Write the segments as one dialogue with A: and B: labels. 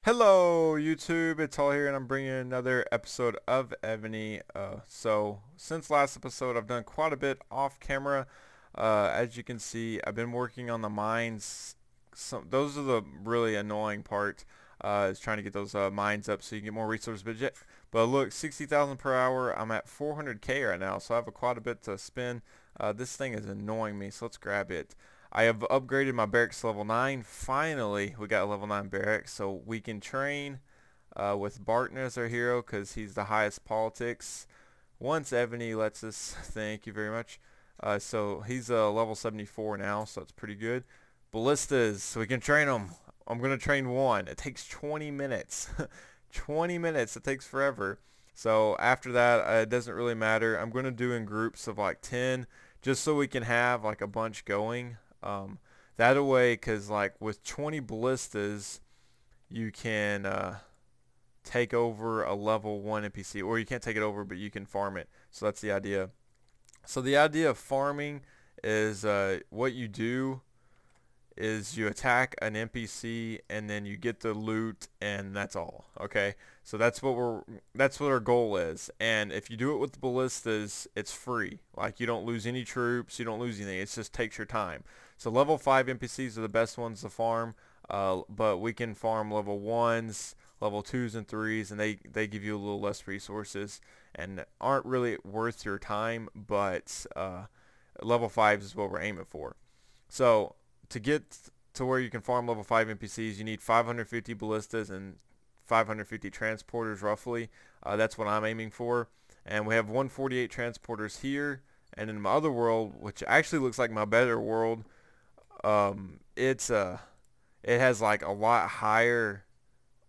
A: Hello YouTube, it's All here and I'm bringing another episode of Evony. So since last episode I've done quite a bit off camera. As you can see, I've been working on the mines. Those are the really annoying part, is trying to get those mines up so you can get more resources. But look, 60,000 per hour, I'm at 400k right now, so I have quite a bit to spend. This thing is annoying me, so let's grab it. I have upgraded my barracks to level 9. Finally, we got a level 9 barracks, so we can train with Barton as our hero because he's the highest politics. Once Evony lets us, thank you very much. So he's level 74 now, so that's pretty good. Ballistas, so we can train them. I'm going to train one. It takes 20 minutes. 20 minutes, it takes forever. So after that, it doesn't really matter. I'm going to do in groups of like 10 just so we can have like a bunch going. That way, because like with 20 ballistas, you can take over a level 1 NPC, or you can't take it over, but you can farm it. So that's the idea. So the idea of farming is what you do is you attack an NPC and then you get the loot and that's all. Okay, so that's what our goal is. And if you do it with the ballistas, it's free. Like you don't lose any troops, you don't lose anything. It just takes your time. So level 5 NPCs are the best ones to farm, but we can farm level 1s, level 2s and 3s, and they give you a little less resources and aren't really worth your time, but level 5s is what we're aiming for. So to get to where you can farm level 5 NPCs, you need 550 ballistas and 550 transporters roughly. That's what I'm aiming for. And we have 148 transporters here. And in my other world, which actually looks like my better world, it has like a lot higher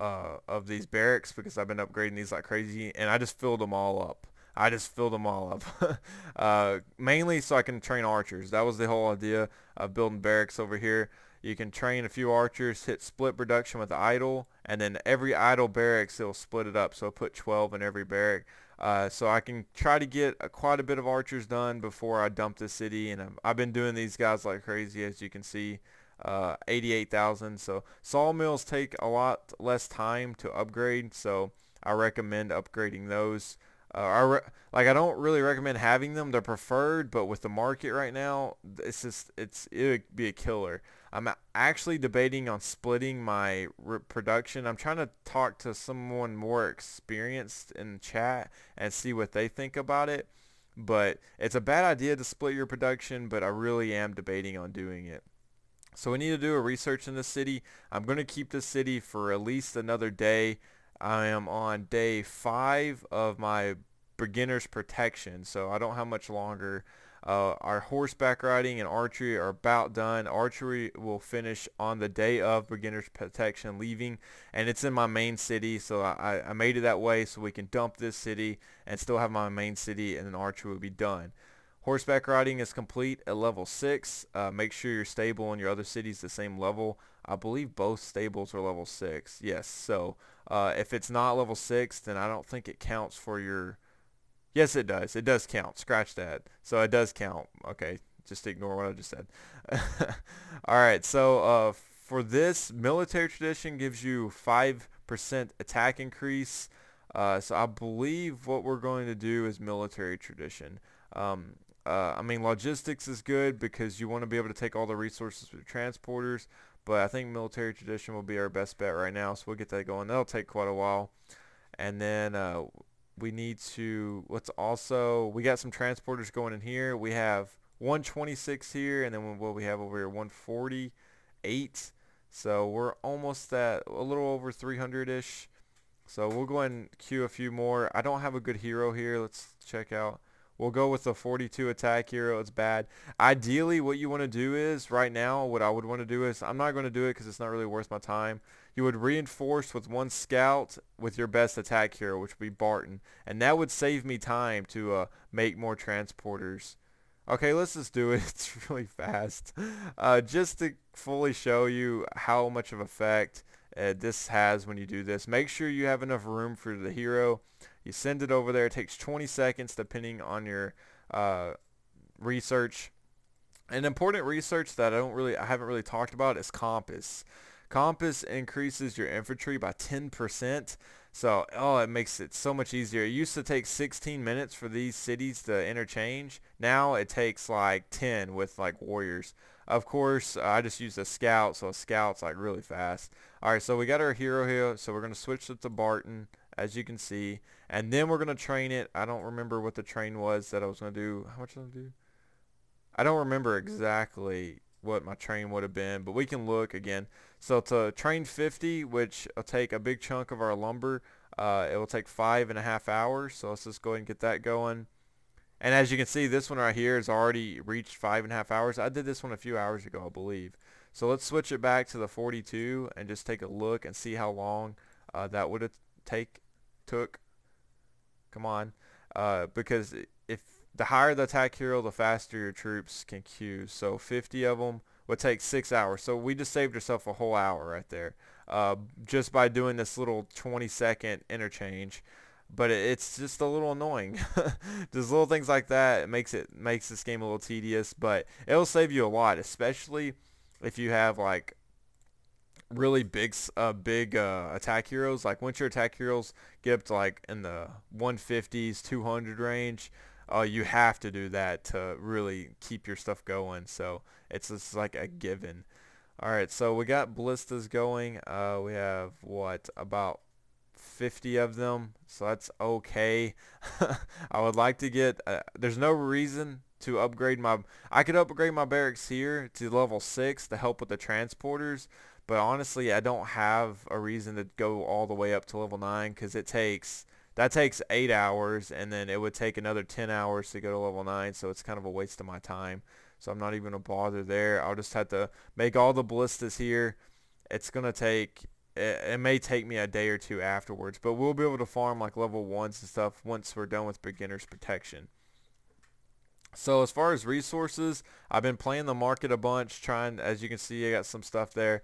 A: of these barracks because I've been upgrading these like crazy, and I just filled them all up. I just filled them all up. Mainly so I can train archers. That was the whole idea of building barracks over here. You can train a few archers, hit split production with the idle, and then every idle barracks it'll split it up. So I'll put 12 in every barrack. So I can try to get quite a bit of archers done before I dump the city. And I've been doing these guys like crazy, as you can see. 88,000. So sawmills take a lot less time to upgrade, so I recommend upgrading those. I don't really recommend having them. They're preferred, but with the market right now, it would be a killer. I'm actually debating on splitting my production. I'm trying to talk to someone more experienced in chat and see what they think about it. But it's a bad idea to split your production, but I really am debating on doing it. So we need to do a research in this city. I'm going to keep this city for at least another day. I am on day 5 of my beginner's protection, so I don't have much longer. Our horseback riding and archery are about done. Archery will finish on the day of beginner's protection leaving, and it's in my main city, so I made it that way so we can dump this city and still have my main city, and then archery will be done. Horseback riding is complete at level 6. Make sure your stable and your other cities the same level. I believe both stables are level 6. Yes, so if it's not level 6, then I don't think it counts for your... Yes, it does. It does count. Scratch that. So it does count. Okay, just ignore what I just said. Alright, so for this, military tradition gives you 5% attack increase. So I believe what we're going to do is military tradition. I mean, logistics is good because you want to be able to take all the resources with transporters, but I think military tradition will be our best bet right now, so we'll get that going. That'll take quite a while. And then we need to, we got some transporters going in here. We have 126 here, and then what we have over here, 148. So we're almost at a little over 300-ish. So we'll go ahead and queue a few more. I don't have a good hero here. Let's check out. We'll go with the 42 attack hero. It's bad. Ideally, what you want to do is, right now, what I would want to do is, I'm not going to do it because it's not really worth my time. You would reinforce with 1 scout with your best attack hero, which would be Barton. And that would save me time to make more transporters. Okay, let's just do it. It's really fast. Just to fully show you how much of effect this has when you do this. Make sure you have enough room for the hero. You send it over there. It takes 20 seconds depending on your research. An important research that I haven't really talked about is compass. Compass increases your infantry by 10%. So, oh, it makes it so much easier. It used to take 16 minutes for these cities to interchange. Now it takes like 10 with like warriors. Of course, I just used a scout, so a scout's like really fast. All right, so we got our hero here. So we're going to switch it to Barton, as you can see. And then we're going to train it. I don't remember what the train was that I was going to do. How much did I do? I don't remember exactly what my train would have been, but we can look again. So to train 50, which will take a big chunk of our lumber, it will take 5.5 hours. So let's just go ahead and get that going. And as you can see, this one right here has already reached 5.5 hours. I did this one a few hours ago, I believe. So let's switch it back to the 42 and just take a look and see how long that would have took. Come on, because if the higher the attack hero, the faster your troops can queue. So 50 of them would take 6 hours. So we just saved ourselves a whole hour right there, just by doing this little 20-second interchange. But it's just a little annoying. Just little things like that, it makes this game a little tedious, but it'll save you a lot, especially if you have like really big attack heroes. Like once your attack heroes get up to like in the 150s 200 range, you have to do that to really keep your stuff going. So it's just like a given. Alright, so we got ballistas going. We have what, about 50 of them, so that's okay. I would like to get there's no reason to upgrade I could upgrade my barracks here to level 6 to help with the transporters, but honestly I don't have a reason to go all the way up to level 9, because that takes 8 hours, and then it would take another 10 hours to go to level 9, so it's kind of a waste of my time. So I'm not even going to bother there. I'll just have to make all the ballistas here. It's going to take, it may take me a day or two afterwards, but we'll be able to farm like level 1s and stuff once we're done with beginner's protection. So as far as resources, I've been playing the market a bunch, trying, as you can see, I got some stuff there.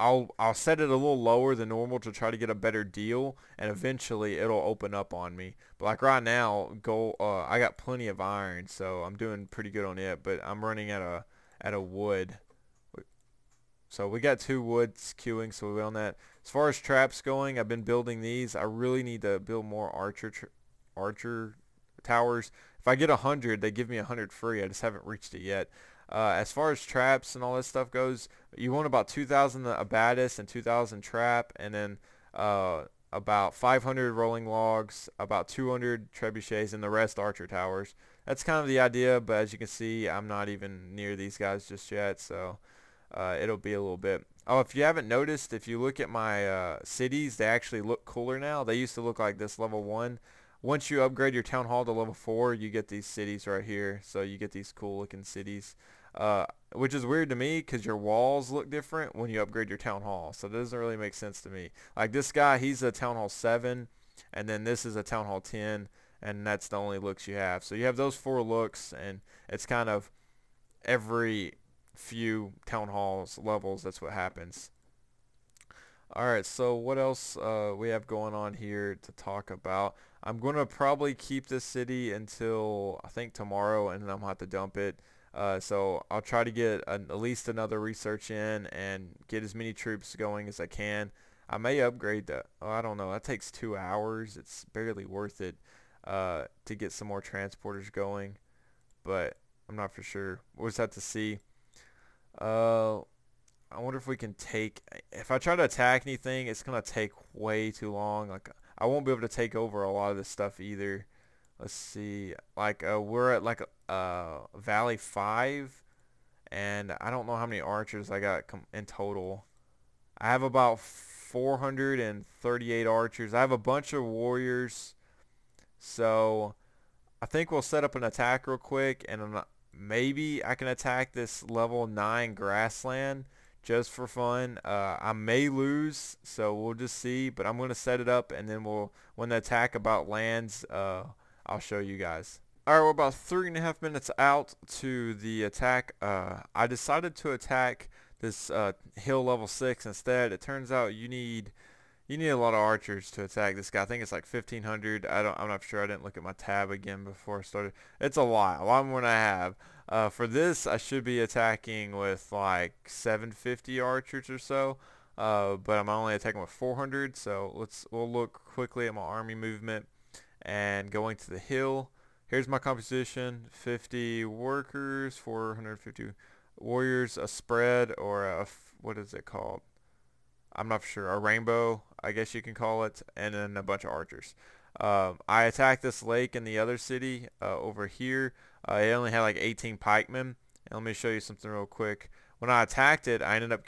A: I'll set it a little lower than normal to try to get a better deal, and eventually it'll open up on me. But like right now, I got plenty of iron, so I'm doing pretty good on it. But I'm running out of wood, so we got 2 woods queuing, so we're on that. As far as traps going, I've been building these. I really need to build more archer towers. If I get 100, they give me 100 free. I just haven't reached it yet. As far as traps and all this stuff goes, you want about 2,000 abatis and 2,000 trap, and then about 500 rolling logs, about 200 trebuchets, and the rest archer towers. That's kind of the idea, but as you can see, I'm not even near these guys just yet, so it'll be a little bit. Oh, if you haven't noticed, if you look at my cities, they actually look cooler now. They used to look like this level 1. Once you upgrade your town hall to level 4, you get these cities right here. So you get these cool looking cities, which is weird to me because your walls look different when you upgrade your town hall. So it doesn't really make sense to me. Like this guy, he's a town hall 7, and then this is a town hall 10, and that's the only looks you have. So you have those 4 looks, and it's kind of every few town halls levels, that's what happens. Alright, so what else we have going on here to talk about? I'm going to probably keep this city until I think tomorrow, and then I'm going to have to dump it. So I'll try to get at least another research in and get as many troops going as I can. I may upgrade that. Oh, I don't know. That takes 2 hours. It's barely worth it to get some more transporters going, but I'm not for sure. We'll just have to see. I wonder if we can take, if I try to attack anything, it's going to take way too long. Like I won't be able to take over a lot of this stuff either. Let's see, like we're at like Valley 5, and I don't know how many archers I got in total. I have about 438 archers. I have a bunch of warriors, so I think we'll set up an attack real quick, and maybe I can attack this level 9 grassland just for fun. I may lose, so we'll just see, but I'm going to set it up, and then when the attack about lands, I'll show you guys. Alright, we're about 3.5 minutes out to the attack. I decided to attack this hill level 6 instead. It turns out you need You need a lot of archers to attack this guy. I think it's like 1,500. I'm not sure. I didn't look at my tab again before I started. It's a lot more than I have. For this, I should be attacking with like 750 archers or so. But I'm only attacking with 400. So we'll look quickly at my army movement and going to the hill. Here's my composition: 50 workers, 450 warriors, a spread, or what is it called? I'm not sure, a rainbow, I guess you can call it, and then a bunch of archers. I attacked this lake in the other city over here. It only had like 18 pikemen. And let me show you something real quick. When I attacked it, I ended up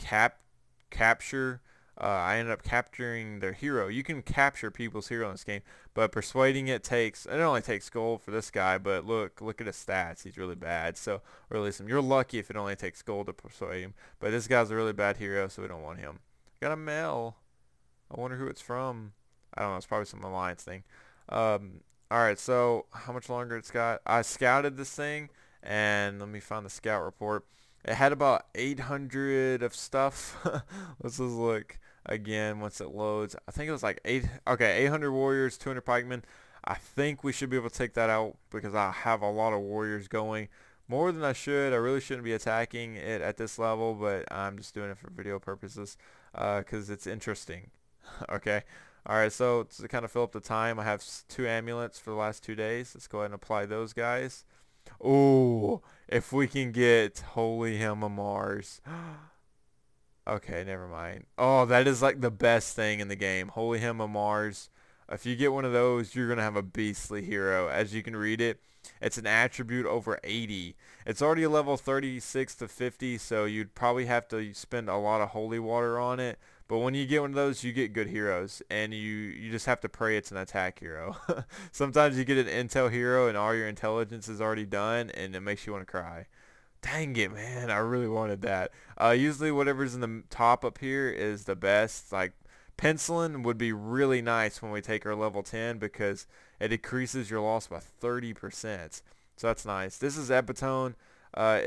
A: I ended up capturing their hero. You can capture people's hero in this game, but persuading it only takes gold for this guy, but look at his stats. He's really bad. So release him. You're lucky if it only takes gold to persuade him, but this guy's a really bad hero, so we don't want him. Got a mail. I wonder who it's from. I don't know. It's probably some alliance thing. Alright, so how much longer it's got? I scouted this thing, and let me find the scout report. It had about 800 of stuff. Let's just look again once it loads. I think it was like 800 warriors, 200 pikemen. I think we should be able to take that out because I have a lot of warriors going. More than I should. I really shouldn't be attacking it at this level, but I'm just doing it for video purposes because it's interesting. Okay. Alright, so to kind of fill up the time, I have 2 amulets for the last 2 days. Let's go ahead and apply those guys. Oh, if we can get Holy Hymn of Mars. Okay, never mind. Oh, that is like the best thing in the game. Holy Hymn of Mars. If you get one of those, you're going to have a beastly hero. As you can read it, it's an attribute over 80. It's already a level 36 to 50, so you'd probably have to spend a lot of holy water on it. But when you get one of those, you get good heroes, and you just have to pray it's an attack hero. Sometimes you get an intel hero, and all your intelligence is already done, and it makes you want to cry. Dang it, man. I really wanted that. Usually whatever's in the top up here is the best. Like, penciling would be really nice when we take our level 10 because it decreases your loss by 30%. So that's nice. This is epitone. I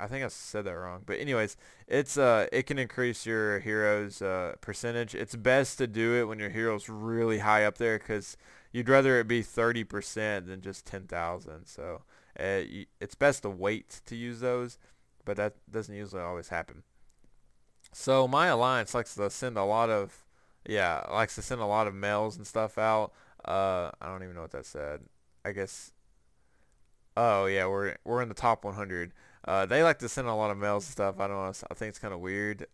A: think I said that wrong, but anyways, it can increase your hero's percentage. It's best to do it when your hero's really high up there because you'd rather it be 30% than just 10,000. So it's best to wait to use those, but that doesn't usually always happen. So my alliance likes to send a lot of mails and stuff out. I don't even know what that said. I guess. Oh yeah, we're in the top 100. They like to send a lot of mails and stuff. I don't know. I think it's kind of weird.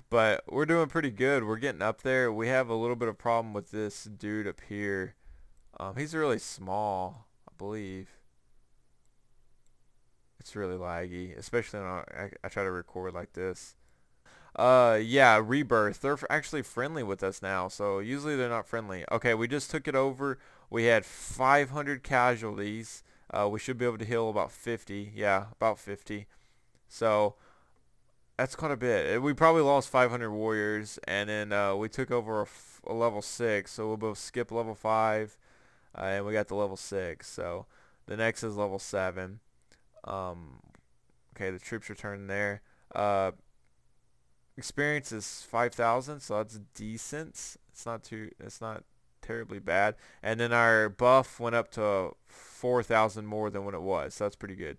A: But we're doing pretty good. We're getting up there. We have a little bit of problem with this dude up here. He's really small, I believe. It's really laggy, especially when I try to record like this. Yeah, Rebirth. They're actually friendly with us now, so usually they're not friendly. Okay, we just took it over. We had 500 casualties. We should be able to heal about 50. Yeah, about 50. So that's quite a bit. We probably lost 500 warriors, and then we took over a level 6, so we'll both skip level 5, and we got the level 6. So the next is level 7. Okay, the troops return there. Experience is 5,000, so that's decent. It's not terribly bad. And then our buff went up to 4,000 more than what it was, so that's pretty good.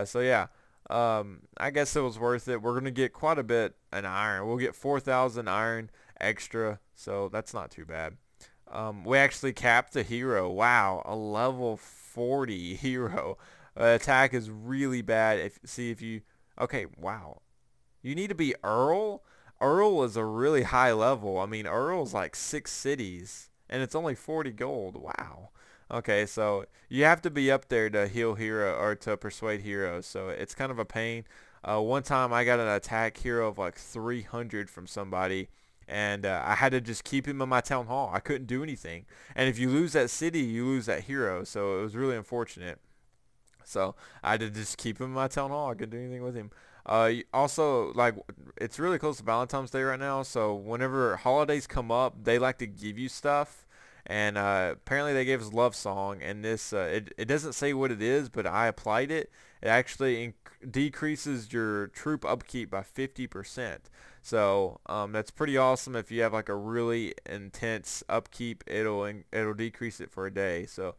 A: So yeah, I guess it was worth it. We're gonna get quite a bit in iron. We'll get 4,000 iron extra, so that's not too bad. We actually capped a hero. Wow, a level 40 hero. Attack is really bad. Okay, wow. You need to be Earl? Earl is a really high level. I mean, Earl's like 6 cities, and it's only 40 gold. Wow. Okay, so you have to be up there to heal hero or to persuade heroes, so it's kind of a pain. One time I got an attack hero of like 300 from somebody, and I had to just keep him in my town hall. I couldn't do anything. And if you lose that city, you lose that hero, so it was really unfortunate. So I had to just keep him in my town hall. I couldn't do anything with him. Also, like, it's really close to Valentine's Day right now, so whenever holidays come up, they like to give you stuff. And apparently they gave us Love Song, and this it doesn't say what it is, but I applied it. It actually decreases your troop upkeep by 50%. So that's pretty awesome. If you have like a really intense upkeep, it'll decrease it for a day. So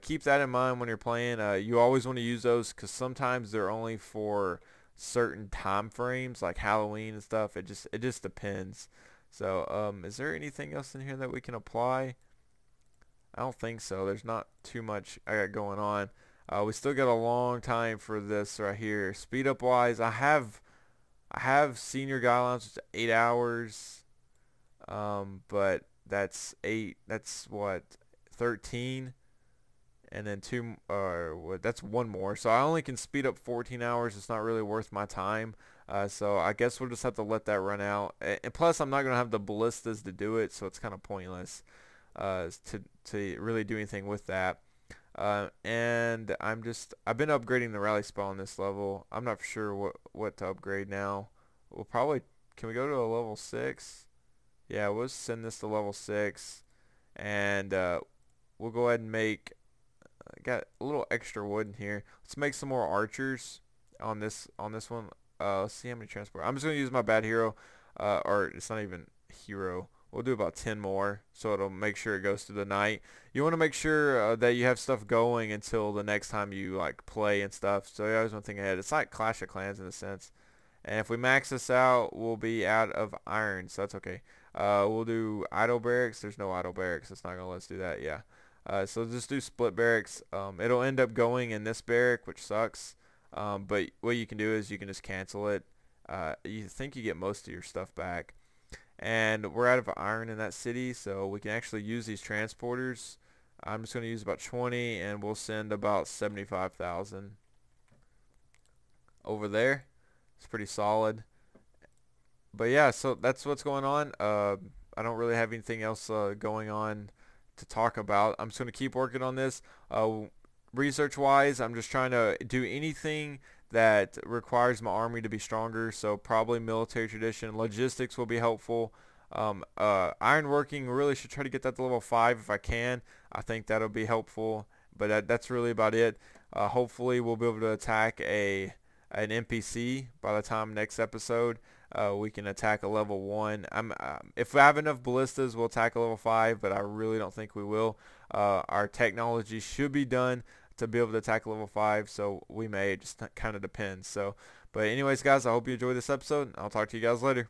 A: keep that in mind when you're playing. You always want to use those because sometimes they're only for certain time frames, like Halloween and stuff. It just depends. So is there anything else in here that we can apply? I don't think so. There's not too much I got going on. We still got a long time for this right here. Speed up wise, I have senior guidelines, which is 8 hours, but that's what, 13, and then two, or what? That's one more. So I only can speed up 14 hours. It's not really worth my time. So I guess we'll just have to let that run out. And plus, I'm not gonna have the ballistas to do it, so it's kind of pointless to really do anything with that. And I've been upgrading the rally spell on this level. I'm not sure what to upgrade now. We'll probably, can we go to a level 6? Yeah, we'll send this to level 6, and we'll go ahead and make, got a little extra wood in here. Let's make some more archers on this one. Let's see how many transport. I'm just gonna use my bad hero, or it's not even hero. We'll do about 10 more, so it'll make sure it goes through the night. You want to make sure that you have stuff going until the next time you like play and stuff. So you always want to think ahead. It's like Clash of Clans in a sense. And if we max this out, we'll be out of iron, so that's okay. We'll do idle barracks. There's no idle barracks. It's not gonna let us do that. Yeah. So just do split barracks. It'll end up going in this barrack, which sucks. But what you can do is you can just cancel it. You think you get most of your stuff back. And we're out of iron in that city, so we can actually use these transporters. I'm just going to use about 20, and we'll send about 75,000 over there. It's pretty solid. But yeah, so that's what's going on. I don't really have anything else going on to talk about. I'm just going to keep working on this. Research wise, I'm just trying to do anything that requires my army to be stronger, so probably military tradition. Logistics will be helpful. Ironworking, really should try to get that to level 5 if I can. I think that'll be helpful, but that's really about it. Hopefully we'll be able to attack an NPC by the time next episode. We can attack a level 1. If we have enough ballistas, we'll attack a level 5, but I really don't think we will. Our technology should be done to be able to attack level 5, so we may. It just kind of depends. So, but anyways, guys, I hope you enjoyed this episode. I'll talk to you guys later.